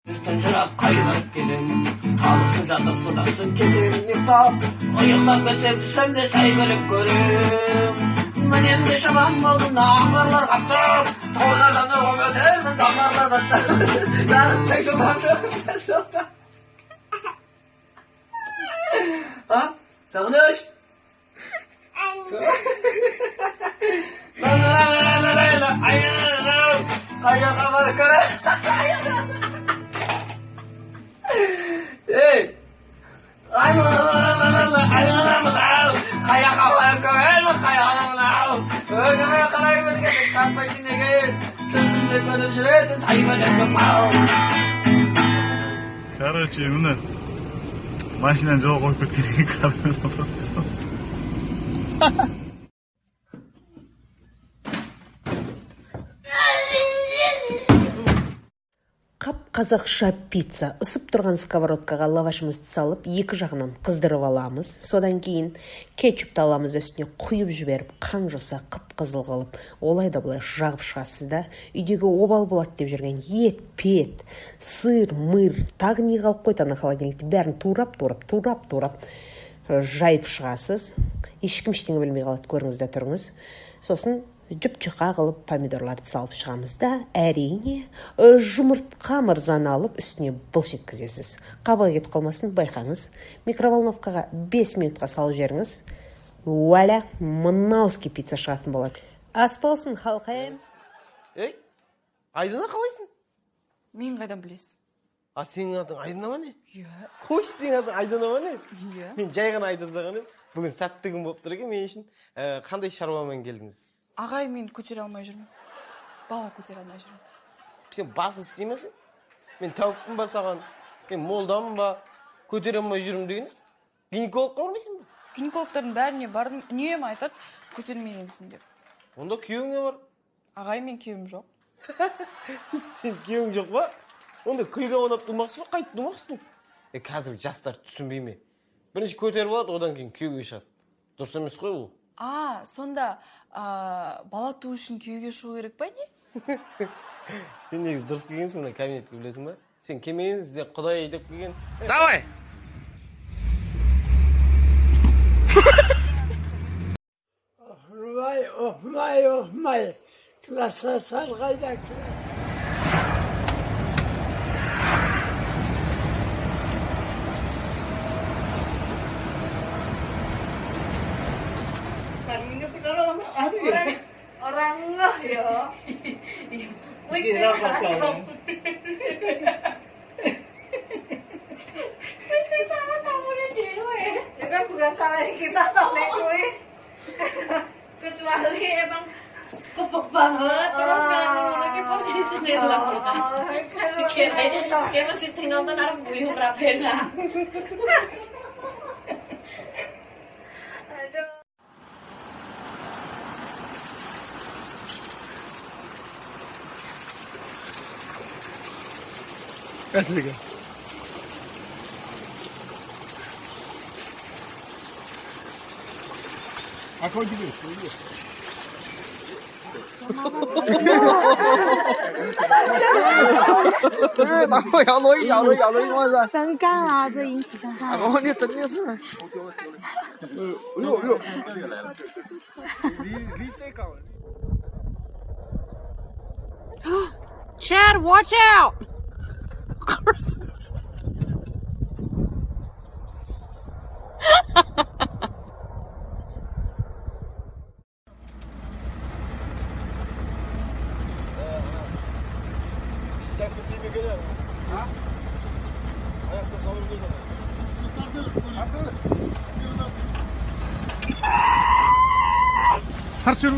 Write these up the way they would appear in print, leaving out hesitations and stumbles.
Üstüncürap kaynak gelin, kalırsın yatıp sudarsın kedim yıktap, ayıklap geçip sen de saygılıp görüm. Benim de şaban oldum, ağlarlar kaptım, toğlardan da ömedim, zamanlar da yani tek şuradan tek şuradan. Ha? Savunuş? Kayak apa keren? Hey, kayak apa keren? Kayak apa? Gimana kalau ini kita sampai sini guys? Terus kita sudah saya macam mau. Короче, мына машинаны жол коюп кеткенге карап отурсун. Қазақша пицца. Ысып тұрған сковородкаға лавашымызды салып, екі жағынан қыздырып аламыз. Содан кейін кетчупты аламыз, үстіне құйып жіберіп, қан жоса қып-қызыл қылып, олай да былай жағып шығасыз да. Үйдегі обал болады деп жүрген ет, пет, сыр, мыр, тағы не қалып қойды ана холодильникте, бәрін турап жайып шығасыз. Ешкім ештеңе білмей қалады, көріңізде тұрыңыз. Сосын жұп-жұқа қылып помидорларды салып шығамыз да, әрине жұмыртқа мырзаны алып үстіне былш еткізесіз. Қабығы кетіп қалмасын, байқаңыз. Микроволновкаға 5 минутқа салып жіберіңіз. Вуаля, мынауский пицца шығатын болады. Ас болсын, халқым. Ей, Айдана қалайсың? Мен қайдан білесіз? А сенің атың Айдана ма не? Иә. Қойшы, сенің атың Айдана ма не? Иә. Мен жай ғана айта салған едім. Бүгін сәтті күн болып тұр екен мен үшін. Қандай шаруамен келдіңіз? Ағай, мен көтере алмай жүрмін. Бала көтере алмай жүрмін. Сен басы істемесің? Мен тәуіппін ба саған? Мен молдамын ба? Көтере алмай жүрмін дегеніз? Гинекологқа бармайсың ба? Гинекологтардың бәріне бардым, үнемі айтады, көтермегенсің деп. Онда күйеуіңе бар. Ағай, мен күйеуім жоқ. Сен күйеуің жоқ ба? Онда күлге ойнап тұрмақсың ба? Қайтып тұрмақсың? Қазір жастар түсінбей ме? Бірінші көтеріп алады, одан кейін күйеуге шығады. Дұрыс емес қой ол. Сонда бала туу үшін күйеуге шығу керек па не? Сен негізі дұрыс келгенсің, мына кабинетке білесің ба? Сен келмегенсің, сен құдай деп келген. Давай! Ohmay. Klasa sargayda klasa. Orang ngeh ya. Kira apa? Sisi salah tamunya cewek. Ya kan bukan salah kita toh nek kuwi. Kecuali emang kepek banget terus kan ngono posisinya lah. Kayak mesti sing nonton arep guyu ora penak. Әділігі. Ақау келеш, келеш.咬了，尴尬啊，这引体向上。你真的是。Chad, watch out!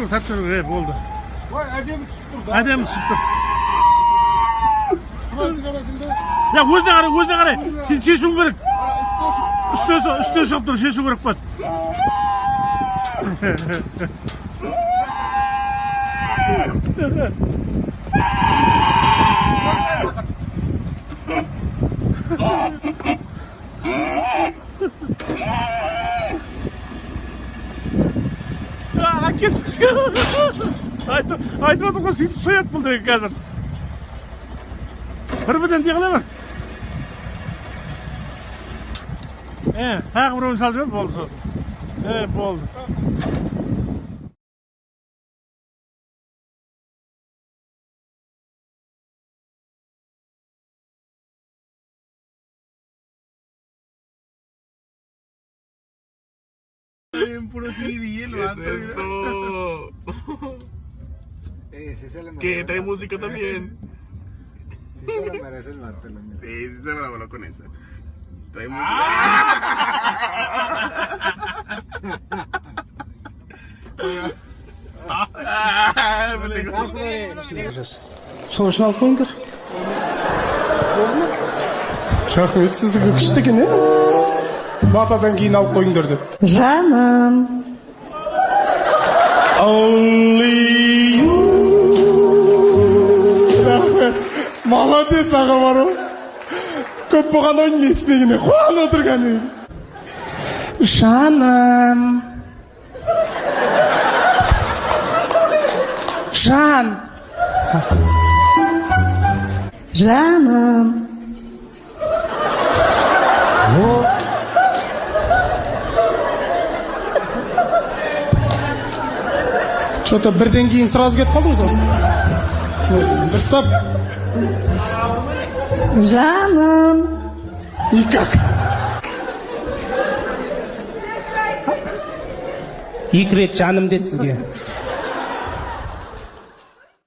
Тарт жүру, болды. Әдемі түсіп тұр. Ya өзіне қарай, сен шешуің керек. Үсте шығып тұр, шешу керек бат. Айтып отырмын ғой, сөйтіп сояды бұл деген қазір. Бір бірден де қыла ма? Тағы біреуін салып жібер, болды сосын. Болды. Puro CD el vato. Que trae música también. Sí se lo merece el vato. Sí se me la voló con esa. Trae música. Сосын алып қойыңдар. Рахмет, сіздікі күшті екен, матадан кейін алып қойыңдар деп. Жаным. Only you. Рахмет. Молодец, аға бар ол. Көп болған ойын естімегене қуанып отырғаны. Жаным. Жан. Жаным. Что-то бірден кейін сразу кетіп қалдыңыз ғой. Дұрыстап. Жаным. Никак. Екі рет жаным деді сізге.